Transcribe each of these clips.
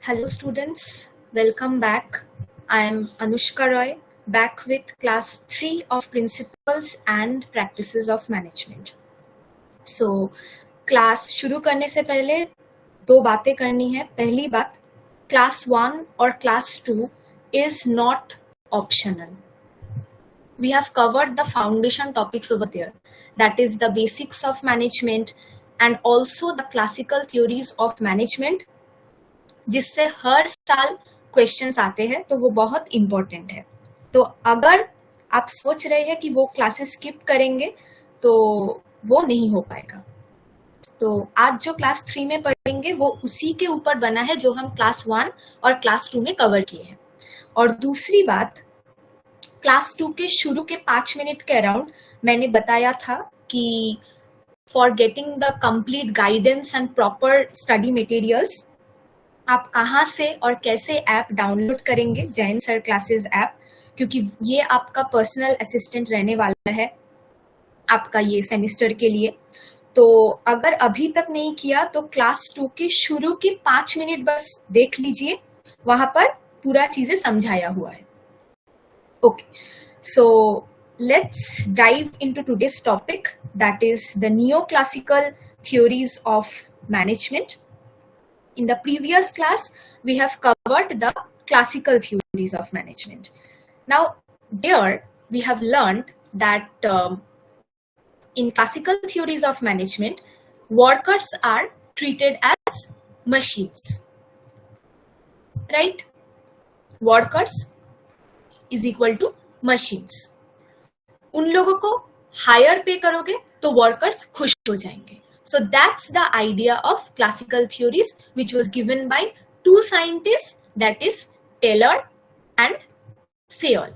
Hello students, welcome back. I am Anushka Roy, back with class 3 of Principles and Practices of Management. So, class शुरू करने से पहले दो बातें करनी है. पहली बात, क्लास 1 और class 2 is not optional. We have covered the foundation topics over there. That is the basics of management and also the classical theories of management, जिससे हर साल क्वेश्चंस आते हैं, तो वो बहुत इंपॉर्टेंट है. तो अगर आप सोच रहे हैं कि वो क्लासेस स्किप करेंगे तो वो नहीं हो पाएगा. तो आज जो क्लास 3 में पढ़ेंगे वो उसी के ऊपर बना है जो हम क्लास 1 और क्लास 2 में कवर किए हैं. और दूसरी बात, क्लास 2 के शुरू के 5 मिनट के अराउंड मैंने बताया था कि for getting the complete guidance and proper study materials आप कहाँ से और कैसे ऐप डाउनलोड करेंगे, जैन सर क्लासेस ऐप, क्योंकि ये आपका पर्सनल असिस्टेंट रहने वाला है आपका ये सेमेस्टर के लिए. तो अगर अभी तक नहीं किया तो क्लास 2 के शुरू के 5 मिनट बस देख लीजिए, वहां पर पूरा चीजें समझाया हुआ है. Okay, so let's dive into today's topic, that is the neoclassical theories of management. In the previous class, we have covered the classical theories of management. Now, there we have learned that in classical theories of management, workers are treated as machines. Right? Workers is equal to machines. उन लोगों को higher पे करोगे तो workers खुश हो जाएंगे. So that's the idea of classical theories, which was given by two scientists, that is Taylor and Fayol.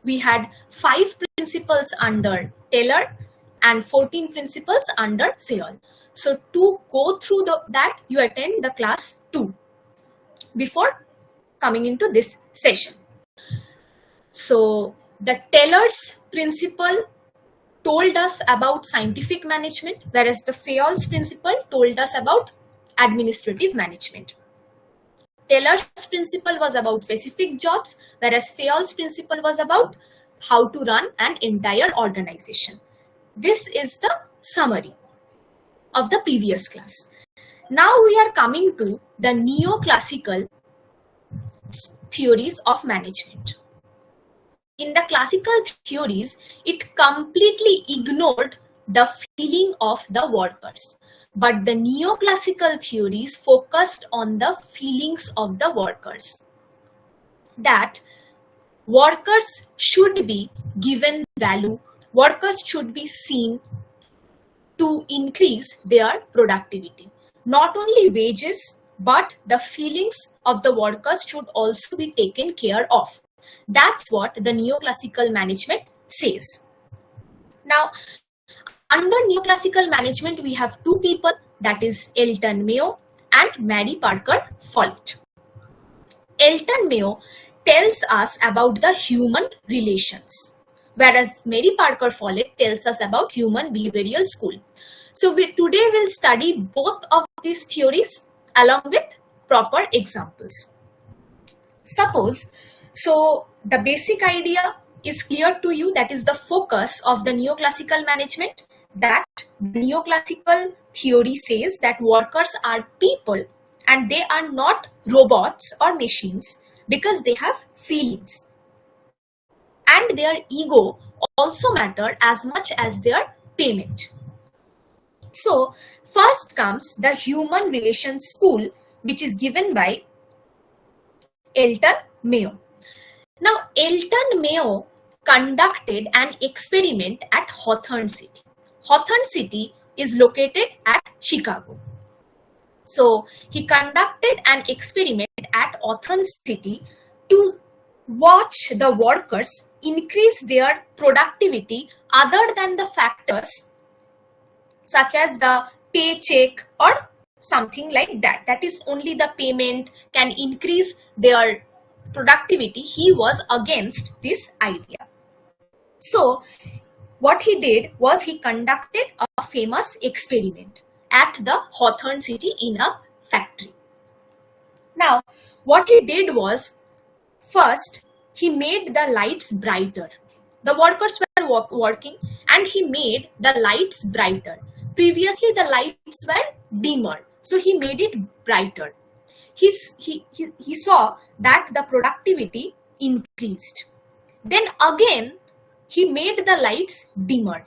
We had 5 principles under Taylor and 14 principles under Fayol. So to go through that, you attend the class 2 before coming into this session. So the Taylor's principle told us about scientific management, whereas the Fayol's principle told us about administrative management. Taylor's principle was about specific jobs, whereas Fayol's principle was about how to run an entire organization. This is the summary of the previous class. Now we are coming to the neoclassical theories of management. In the classical theories, it completely ignored the feeling of the workers. But the neoclassical theories focused on the feelings of the workers. That workers should be given value, workers should be seen to increase their productivity. Not only wages, but the feelings of the workers should also be taken care of. That's what the neoclassical management says. Now, under neoclassical management, we have two people, that is Elton Mayo and Mary Parker Follett. Elton Mayo tells us about the human relations, whereas Mary Parker Follett tells us about human behavioral school. So today we'll study both of these theories along with proper examples. Suppose, so the basic idea is clear to you, that is the focus of the neoclassical management, that neoclassical theory says that workers are people and they are not robots or machines because they have feelings. And their ego also matter as much as their payment. So first comes the human relations school, which is given by Elton Mayo. Now, Elton Mayo conducted an experiment at Hawthorne City. Hawthorne City is located at Chicago. So, he conducted an experiment at Hawthorne City to watch the workers increase their productivity other than the factors such as the paycheck or something like that. That is, only the payment can increase their productivity. He was against this idea. So what he did was he conducted a famous experiment at the Hawthorne City in a factory. Now, what he did was, first, he made the lights brighter. The workers were working and he made the lights brighter. Previously, the lights were dimmer, so he made it brighter. He saw that the productivity increased. Then again, he made the lights dimmer,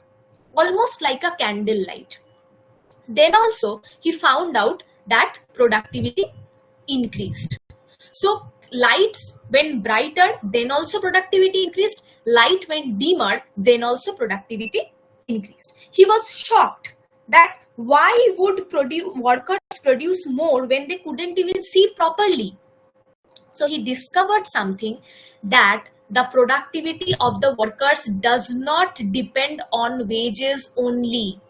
almost like a candle light. Then also, he found out that productivity increased. So lights went brighter, then also productivity increased. Light went dimmer, then also productivity increased. He was shocked that why would workers produce more when they couldn't even see properly. So he discovered something, that the productivity of the workers does not depend on wages only.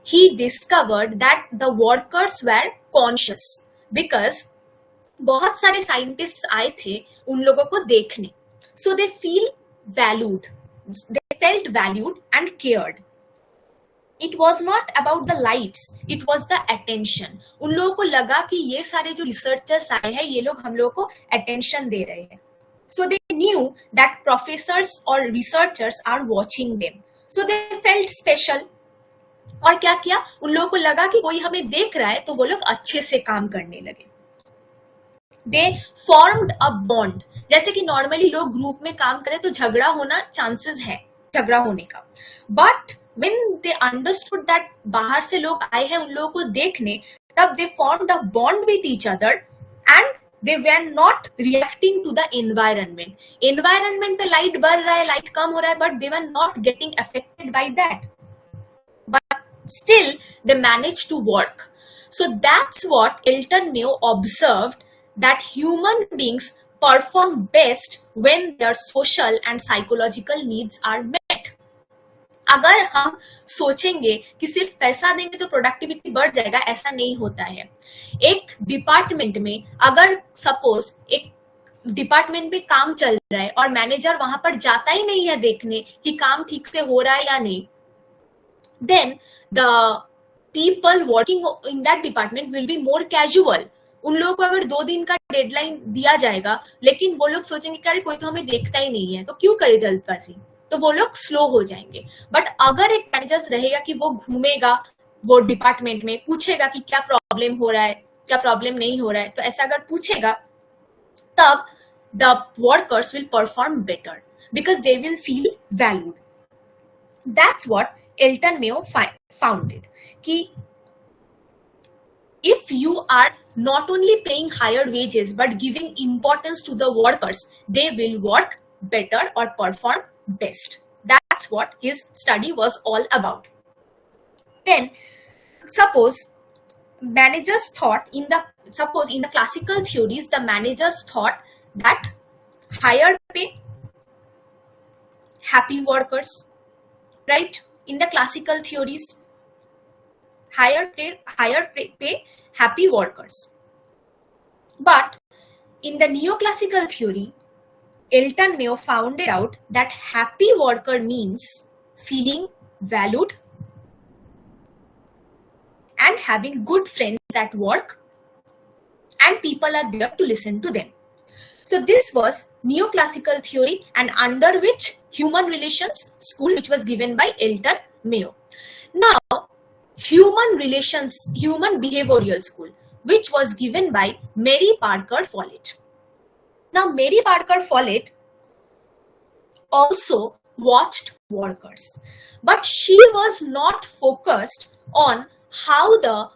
He discovered that the workers were conscious, because बहुत सारे scientists आए थे उन लोगों को देखने. So they feel valued, they felt valued and cared. It was not about the lights, it was the attention. उन लोगों को लगा कि ये सारे जो रिसर्चर्स आए हैं, ये लोग हम लोगों को अटेंशन दे रहे हैं. So they knew that professors और researchers are watching them, so they felt special. और क्या किया, उन लोगों को लगा कि कोई हमें देख रहा है, तो वो लोग अच्छे से काम करने लगे. दे फॉर्म्ड अ बॉन्ड. जैसे कि नॉर्मली लोग ग्रुप में काम करें तो झगड़ा होना चांसेस है, झगड़ा होने का. But when they understood that बाहर से लोग आए हैं उन लोगों को देखने, तब they formed a bond with each other and they were not reacting to the environment. Environment पे लाइट बढ़ रहा है, लाइट कम हो रहा है, but they were not getting affected by that. But still they managed to work. So that's what Elton Mayo observed, that human beings perform best when their social and psychological needs are met. अगर हम सोचेंगे कि सिर्फ पैसा देंगे तो productivity बढ़ जाएगा, ऐसा नहीं होता है. एक डिपार्टमेंट में अगर सपोज एक डिपार्टमेंट में काम चल रहा है और मैनेजर वहां पर जाता ही नहीं है देखने कि काम ठीक से हो रहा है या नहीं, then the people working in that department will be more casual. उन लोगों को अगर 2 दिन का डेडलाइन दिया जाएगा, लेकिन वो लोग सोचेंगे कि अरे कोई तो हमें देखता ही नहीं है, तो क्यों करे जल्दबाजी, तो वो लोग स्लो हो जाएंगे. बट अगर एक मैनेजर रहेगा कि वो घूमेगा वो डिपार्टमेंट में, पूछेगा कि क्या प्रॉब्लम हो रहा है, क्या प्रॉब्लम नहीं हो रहा है, तो ऐसा अगर पूछेगा, तब the workers will perform better because they will feel valued. That's what Elton Mayo founded, कि if you are not only paying higher wages but giving importance to the workers, they will work better or perform best. That's what his study was all about. Then suppose managers thought in the classical theories, the managers thought that higher pay, happy workers, right? In the classical theories, higher pay, happy workers. But in the neoclassical theory, Elton Mayo found out that happy worker means feeling valued and having good friends at work, and people are there to listen to them. So this was neoclassical theory, and under which human relations school, which was given by Elton Mayo. Now human behavioral school, which was given by Mary Parker Follett. Now Mary Parker Follett also watched workers, but she was not focused on how the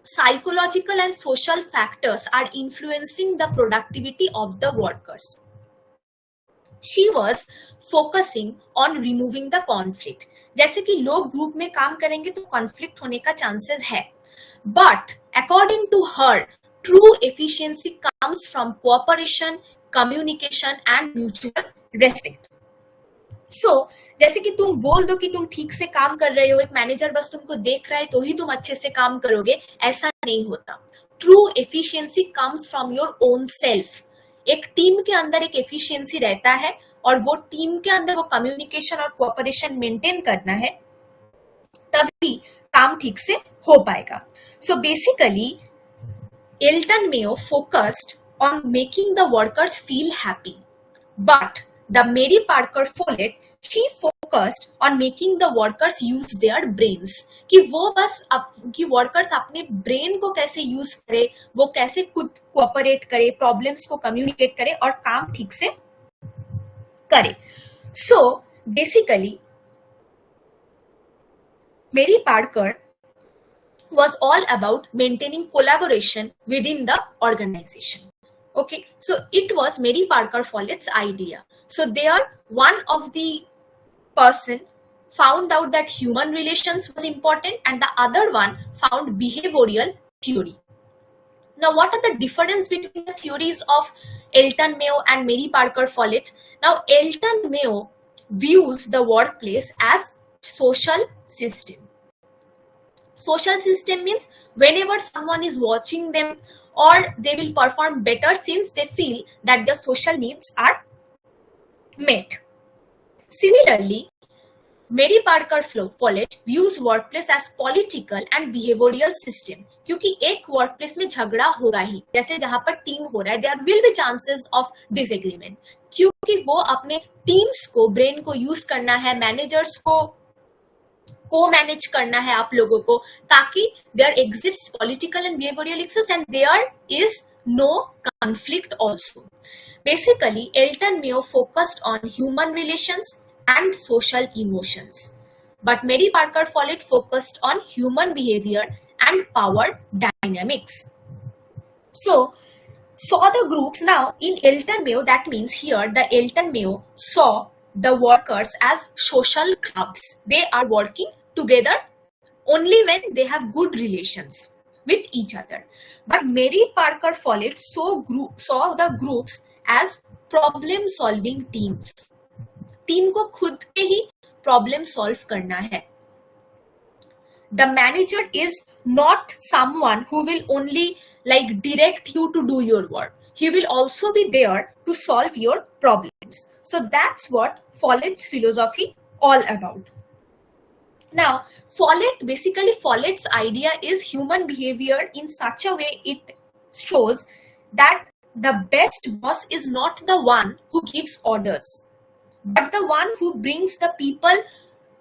psychological and social factors are influencing the productivity of the workers. She was focusing on removing the conflict. जैसे कि लोग group में काम करेंगे तो conflict होने का chances है, but according to her true efficiency comes from cooperation, communication and mutual respect. So जैसे कि तुम बोल दो कि तुम ठीक से काम कर रहे हो, एक मैनेजर बस तुमको देख रहा है तो ही तुम अच्छे से काम करोगे, ऐसा नहीं होता. True efficiency comes from your own self. एक टीम के अंदर एक एफिशिएंसी रहता है, और वो टीम के अंदर वो कम्युनिकेशन और कोऑपरेशन मेंटेन करना है, तभी काम ठीक से हो पाएगा. So basically Elton Mayo focused on making the workers feel happy, but the Mary Parker Follett, she focused on making the workers use their brains. कि वो बस कि workers अपने brain को कैसे use करे, वो कैसे खुद cooperate करे, problems को communicate करे और काम ठीक से करे. So basically, Mary Parker was all about maintaining collaboration within the organization. Okay, so it was Mary Parker Follett's idea. So there, one of the person found out that human relations was important, and the other one found behavioral theory. Now, what are the difference between the theories of Elton Mayo and Mary Parker Follett? Now, Elton Mayo views the workplace as social system. Social system means whenever someone is watching them, or they will perform better since they feel that their social needs are met. Similarly, Mary Parker Follett views workplace as political and behavioral system. क्योंकि एक workplace में झगड़ा होगा ही, जैसे जहां पर team हो रहा है, there will be chances of disagreement. क्योंकि वो अपने टीम्स को, ब्रेन को यूज करना है, मैनेजर्स को मैनेज करना है आप लोगों को, ताकि there exists political and behavioral exist and there is no conflict also. Basically, Elton Mayo focused on human relations and social emotions, but Mary Parker Follett focused on human behavior and power dynamics. So, saw the groups now in Elton Mayo, that means here the Elton Mayo saw the workers as social clubs. They are working together only when they have good relations with each other. But Mary Parker Follett saw the groups as problem solving teams. Team को खुद के ही problem solve करना है. The manager is not someone who will only like direct you to do your work. He will also be there to solve your problems. So that's what Follett's philosophy all about. Now, Follett's idea is human behavior in such a way it shows that the best boss is not the one who gives orders, but the one who brings the people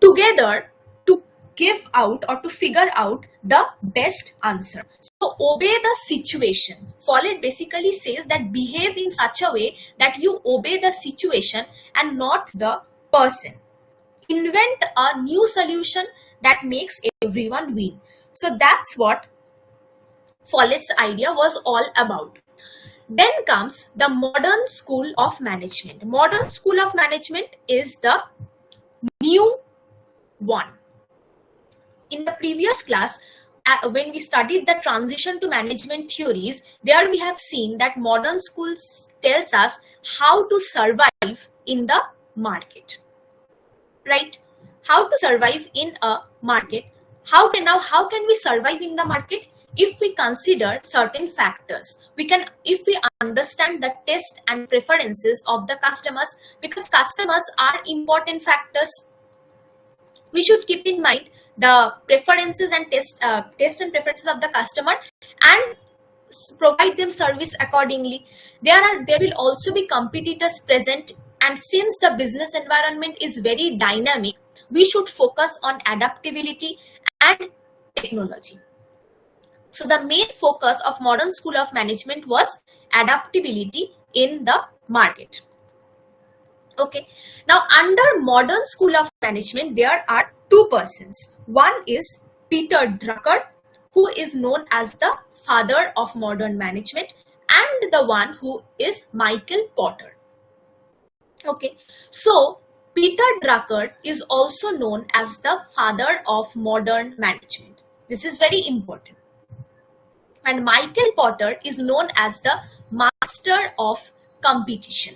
together to give out or to figure out the best answer. So obey the situation. Follett basically says that behave in such a way that you obey the situation and not the person. Invent a new solution that makes everyone win. So that's what Follett's idea was all about. Then comes the modern school of management. Modern school of management is the new one. In the previous class, when we studied the transition to management theories, there we have seen that modern schools tells us how to survive in the market, right? How to survive in a market. How can we survive in the market? If we consider certain factors, if we understand the taste and preferences of the customers, because customers are important factors, we should keep in mind the preferences and taste and preferences of the customer and provide them service accordingly. There will also be competitors present, and since the business environment is very dynamic, we should focus on adaptability and technology. So the main focus of modern school of management was adaptability in the market. Okay. Now under modern school of management, there are two persons. One is Peter Drucker, who is known as the father of modern management, and the one who is Michael Porter. Okay. So Peter Drucker is also known as the father of modern management. This is very important. And Michael Porter is known as the master of competition.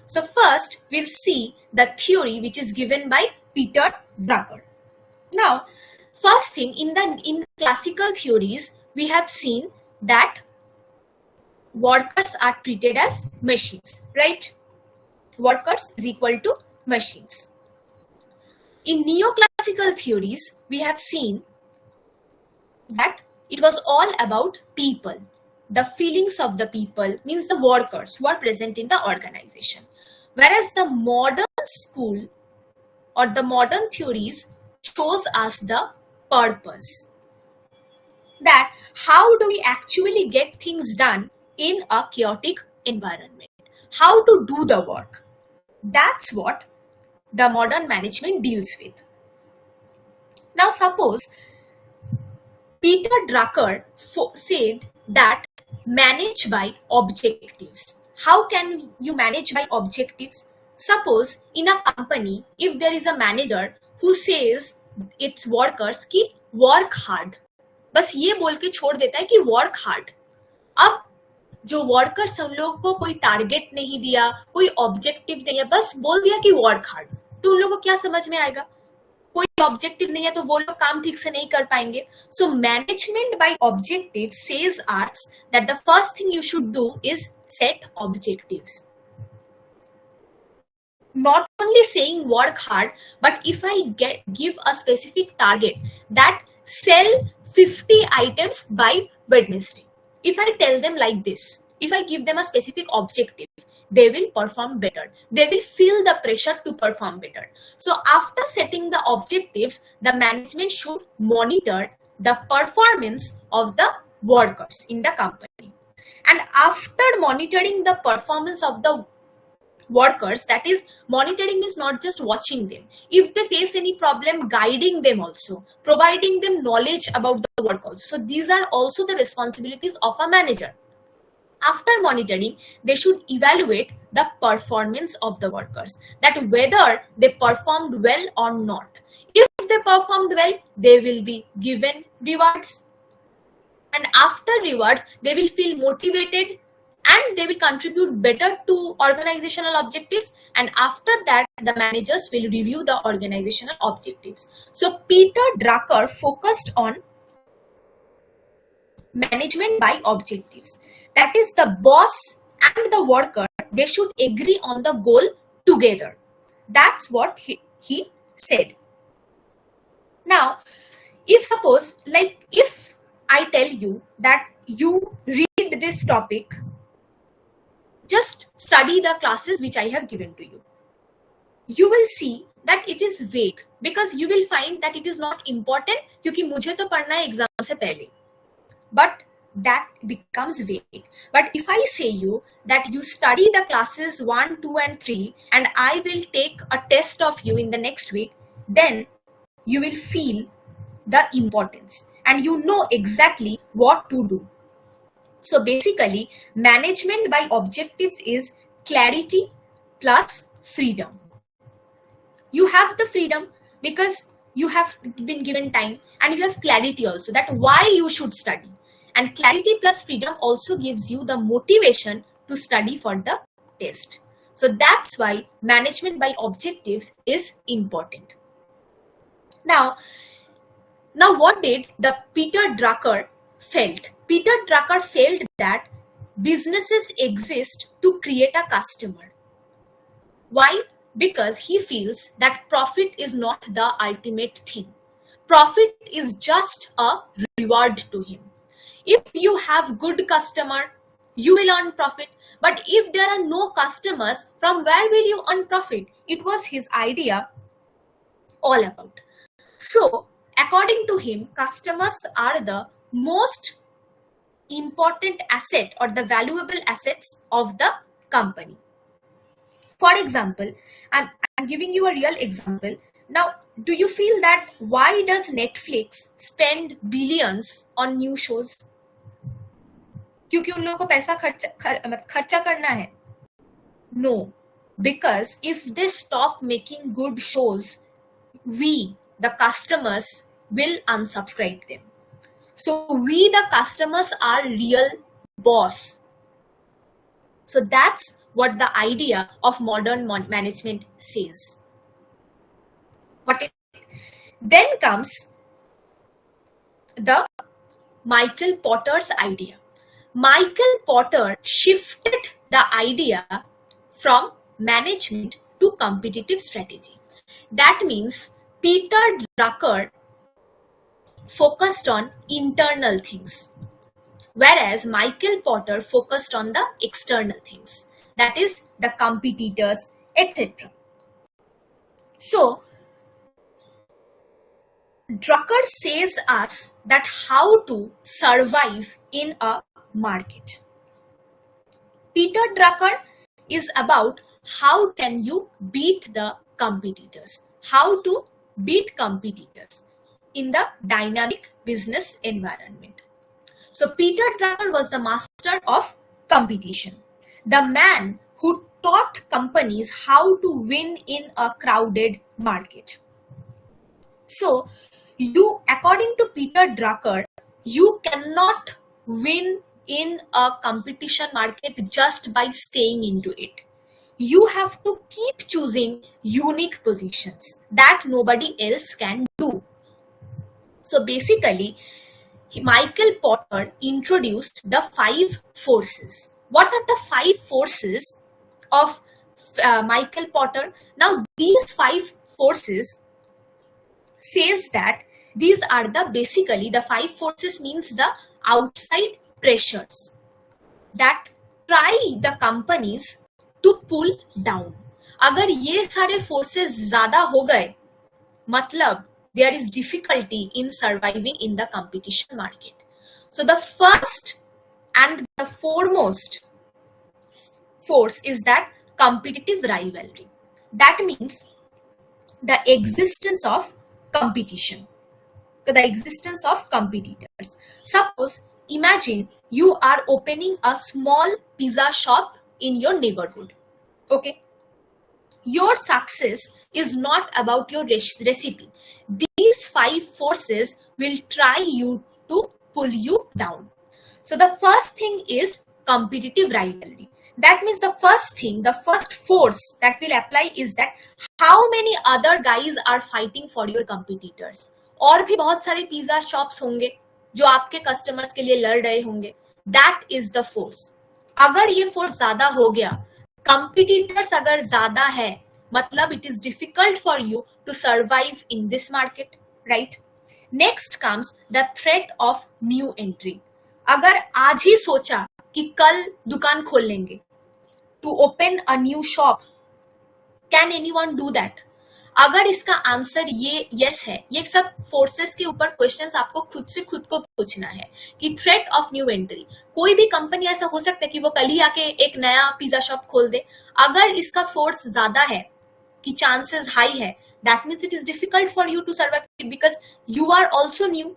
So first, we'll see the theory which is given by Peter Drucker. Now, first thing, in the classical theories, we have seen that workers are treated as machines, right? Workers is equal to machines. In neoclassical theories, we have seen that It was all about people. The feelings of the people means the workers who are present in the organization. Whereas the modern school or the modern theories shows us the purpose. That how do we actually get things done in a chaotic environment? How to do the work? That's what the modern management deals with. Now suppose Peter Drucker said that manage by objectives. How can you manage by objectives? Suppose in a company, if there is a manager who says its workers कि work hard, बस ये बोल के छोड़ देता है कि work hard. अब जो वर्कर्स उन लोगों को कोई टारगेट नहीं दिया, कोई ऑब्जेक्टिव नहीं है, बस बोल दिया कि वर्क हार्ड, तो उन लोगों को क्या समझ में आएगा? कोई ऑब्जेक्टिव नहीं है तो वो लोग काम ठीक से नहीं कर पाएंगे. So management by objective says arts that the first thing you should do is set objectives. Not only saying work hard, but if I give a specific target that sell 50 items by Wednesday, if I tell them like this, if I give them a specific objective, they will perform better. They will feel the pressure to perform better. So after setting the objectives, the management should monitor the performance of the workers in the company. And after monitoring the performance of the workers, that is, monitoring is not just watching them. If they face any problem, guiding them also, providing them knowledge about the work also. So these are also the responsibilities of a manager. After monitoring, they should evaluate the performance of the workers, that whether they performed well or not. If they performed well, they will be given rewards. And after rewards, they will feel motivated and they will contribute better to organizational objectives. And after that, the managers will review the organizational objectives. So Peter Drucker focused on management by objectives. That is, the boss and the worker, they should agree on the goal together. That's what he said. Now, if suppose, like if I tell you that you read this topic, just study the classes which I have given to you, you will see that it is vague, because you will find that it is not important क्योंकि मुझे तो पढ़ना है exam से पहले. But that becomes vague. But if I say you that you study the classes 1, 2 and 3 and I will take a test of you in the next week, then you will feel the importance and you know exactly what to do. So basically, management by objectives is clarity plus freedom. You have the freedom because you have been given time, and you have clarity also that why you should study. And clarity plus freedom also gives you the motivation to study for the test. So that's why management by objectives is important. Now what did the Peter Drucker felt? Peter Drucker felt that businesses exist to create a customer. Why? Because he feels that profit is not the ultimate thing. Profit is just a reward to him. If you have good customer, you will earn profit. But if there are no customers, from where will you earn profit? It was his idea all about. So, according to him, customers are the most important asset or the valuable assets of the company. For example, I'm giving you a real example. Now, do you feel that why does Netflix spend billions on new shows? क्योंकि उन लोगों को पैसा खर्चा करना है? No, because if they stop making good shows, we, the customers, will unsubscribe them. So we, the customers, are real boss. So that's what the idea of modern management says. Then comes the Michael Porter's idea. Michael Porter shifted the idea from management to competitive strategy. That means Peter Drucker focused on internal things, whereas Michael Porter focused on the external things, that is the competitors, etc. So Drucker says us that how to survive in a market. Peter Drucker is about how can you beat the competitors, how to beat competitors in the dynamic business environment. So Peter Drucker was the master of competition, the man who taught companies how to win in a crowded market. So according to Peter Drucker, you cannot win in a competition market just by staying into it. You have to keep choosing unique positions that nobody else can do. So basically, Michael Porter introduced the 5 forces. What are the 5 forces of Michael Porter? Now, these 5 forces says that these are basically the 5 forces means the outside pressures that try the companies to pull down. अगर ये सारे forces ज़्यादा हो गए, मतलब there is difficulty in surviving in the competition market. So the first and the foremost force is that competitive rivalry. That means the existence of competition, the existence of competitors. Suppose, imagine you are opening a small pizza shop in your neighborhood. Okay. Your success is not about your recipe. These 5 forces will try you to pull you down. So the first thing is competitive rivalry. That means the first force that will apply is that how many other guys are fighting for your competitors. और भी बहुत सारे pizza shops होंगे जो आपके customers के लिए लड़ रहे होंगे. That is the force. अगर ये फोर्स ज्यादा हो गया, कंपिटिटर्स अगर ज्यादा है, मतलब it is difficult for you to survive in this market, right? Next comes the threat of new entry. अगर आज ही सोचा कि कल दुकान खोल लेंगे, to open a new shop, can anyone do that? अगर इसका आंसर ये यस है, ये सब फोर्सेस के ऊपर क्वेश्चंस आपको खुद को पूछना है कि थ्रेट ऑफ न्यू एंट्री. कोई भी कंपनी ऐसा हो सकता है कि वो कल ही आके एक नया पिज्जा शॉप खोल दे. अगर इसका फोर्स ज्यादा है कि चांसेस हाई है, that means it is difficult for you to survive because you are also new.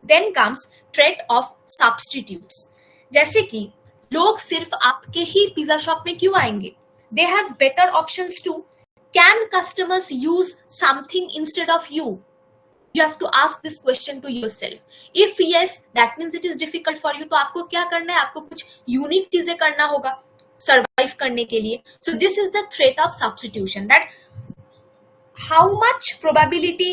Then comes threat of substitutes. जैसे कि लोग सिर्फ आपके ही पिज्जा शॉप में क्यों आएंगे? They have better options too. Can customers use something instead of you? You have to ask this question to yourself. If yes, that means it is difficult for you. तो आपको क्या करना है? आपको कुछ यूनिक चीजें करना होगा सर्वाइव करने के लिए. So this is the threat of substitution. That how much probability?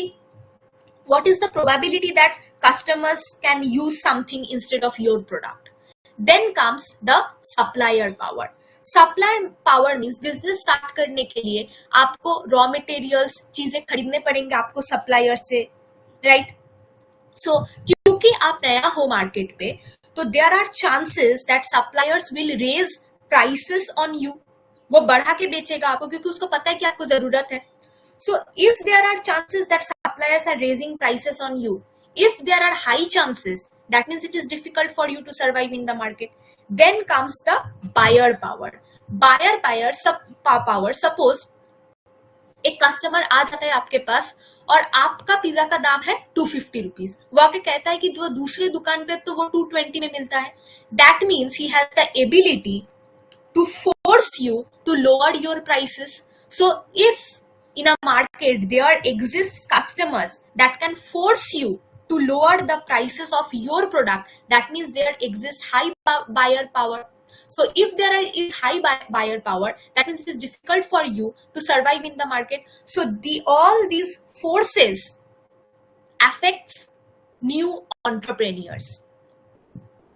What is the probability that customers can use something instead of your product? Then comes the supplier power. Supply power means business start करने के लिए आपको raw materials चीजें खरीदने पड़ेंगे आपको supplier से, right? सो क्योंकि आप नया हो मार्केट पे, तो there are chances that suppliers will raise prices on you. वो बढ़ा के बेचेगा आपको क्योंकि उसको पता है कि आपको जरूरत है. So if there are chances that suppliers are raising prices on you, if there are high chances, that means it is difficult for you to survive in the market. Then comes the buyer power. Buyer power, suppose एक customer आ जाता है आपके पास और आपका pizza का दाम है 250 rupees, वो आके कहता है कि वो दूसरी दुकान पे तो वो 220 में मिलता है. That means he has the ability to force you to lower your prices. So if in a market there exists customers that can force you to lower the prices of your product, that means there exists high buyer power. So if there is high buyer power, that means it is difficult for you to survive in the market. So all these forces affects new entrepreneurs.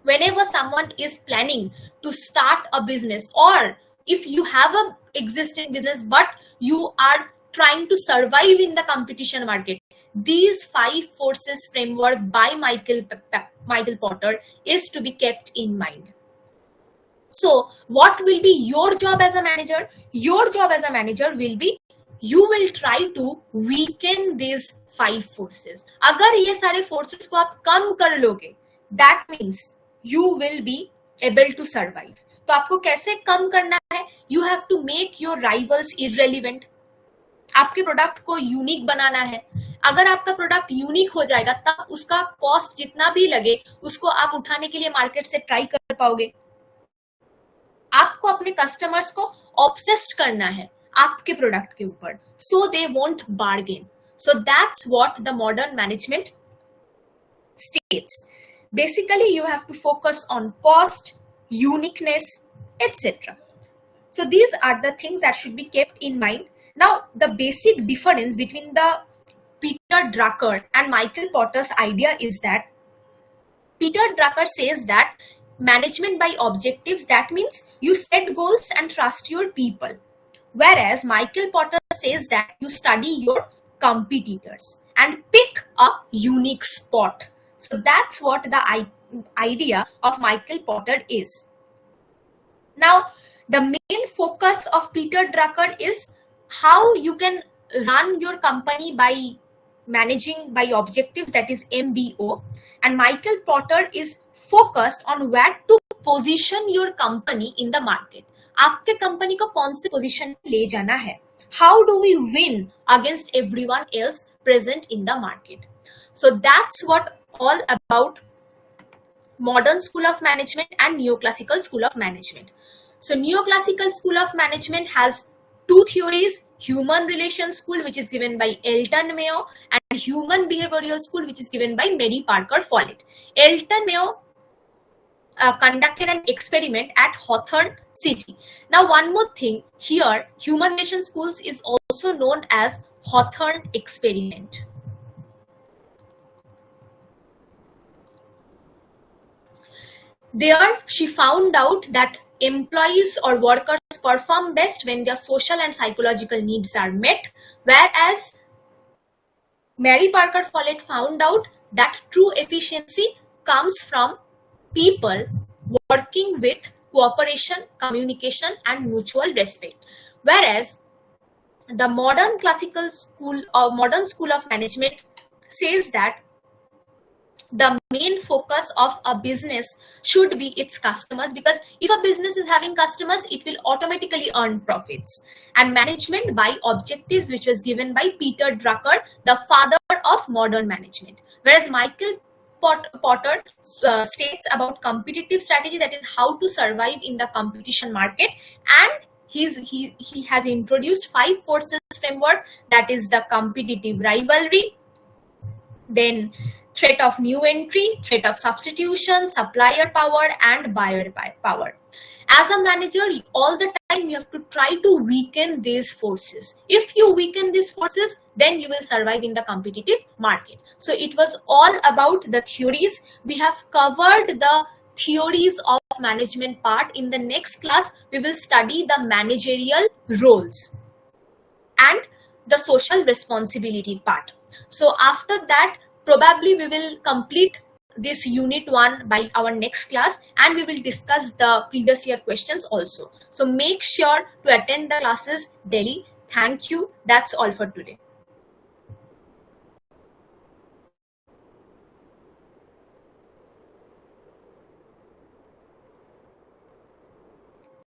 Whenever someone is planning to start a business, or if you have a existing business but you are trying to survive in the competition market, these 5 forces framework by Michael Porter is to be kept in mind. So what will be your job as a manager? Your job as a manager will be, you will try to weaken these 5 forces. अगर ये सारे forces को आप कम कर लोगे, that means you will be able to survive. तो आपको कैसे कम करना है? You have to make your rivals irrelevant. आपके प्रोडक्ट को यूनिक बनाना है. अगर आपका प्रोडक्ट यूनिक हो जाएगा तब उसका कॉस्ट जितना भी लगे उसको आप उठाने के लिए मार्केट से ट्राई कर पाओगे. आपको अपने कस्टमर्स को ऑब्सेस्ड करना है आपके प्रोडक्ट के ऊपर, so they won't bargain. So that's what the modern management states. Basically, you have to focus on cost, uniqueness, etc. So these are the things that should be kept in mind. Now, the basic difference between the Peter Drucker and Michael Porter's idea is that Peter Drucker says that management by objectives, that means you set goals and trust your people. Whereas Michael Porter says that you study your competitors and pick a unique spot. So that's what the idea of Michael Porter is. Now, the main focus of Peter Drucker is how you can run your company by managing by objectives, that is MBO. And Michael Porter is focused on where to position your company in the market. आपके company को कौन से position में ले जाना है? How do we win against everyone else present in the market? So that's what all about modern school of management and neoclassical school of management. So neoclassical school of management has 2 theories: human relations school, which is given by Elton Mayo, and human behavioral school, which is given by Mary Parker Follett. Elton Mayo conducted an experiment at Hawthorne City. Now, one more thing here, human relations schools is also known as Hawthorne experiment. There, she found out that employees or workers perform best when their social and psychological needs are met, whereas Mary Parker Follett found out that true efficiency comes from people working with cooperation, communication, and mutual respect. Whereas the modern classical school or modern school of management says that the main focus of a business should be its customers, because if a business is having customers, it will automatically earn profits. And management by objectives, which was given by Peter Drucker, the father of modern management. Whereas Michael Porter states about competitive strategy, that is how to survive in the competition market, and he has introduced 5 forces framework, that is the competitive rivalry, then threat of new entry, threat of substitution, supplier power, and buyer power. As a manager, all the time you have to try to weaken these forces. If you weaken these forces, then you will survive in the competitive market. So it was all about the theories. We have covered the theories of management part. In the next class, we will study the managerial roles and the social responsibility part. So after that, probably we will complete this unit 1 by our next class, and we will discuss the previous year questions also. So make sure to attend the classes daily. Thank you. That's all for today.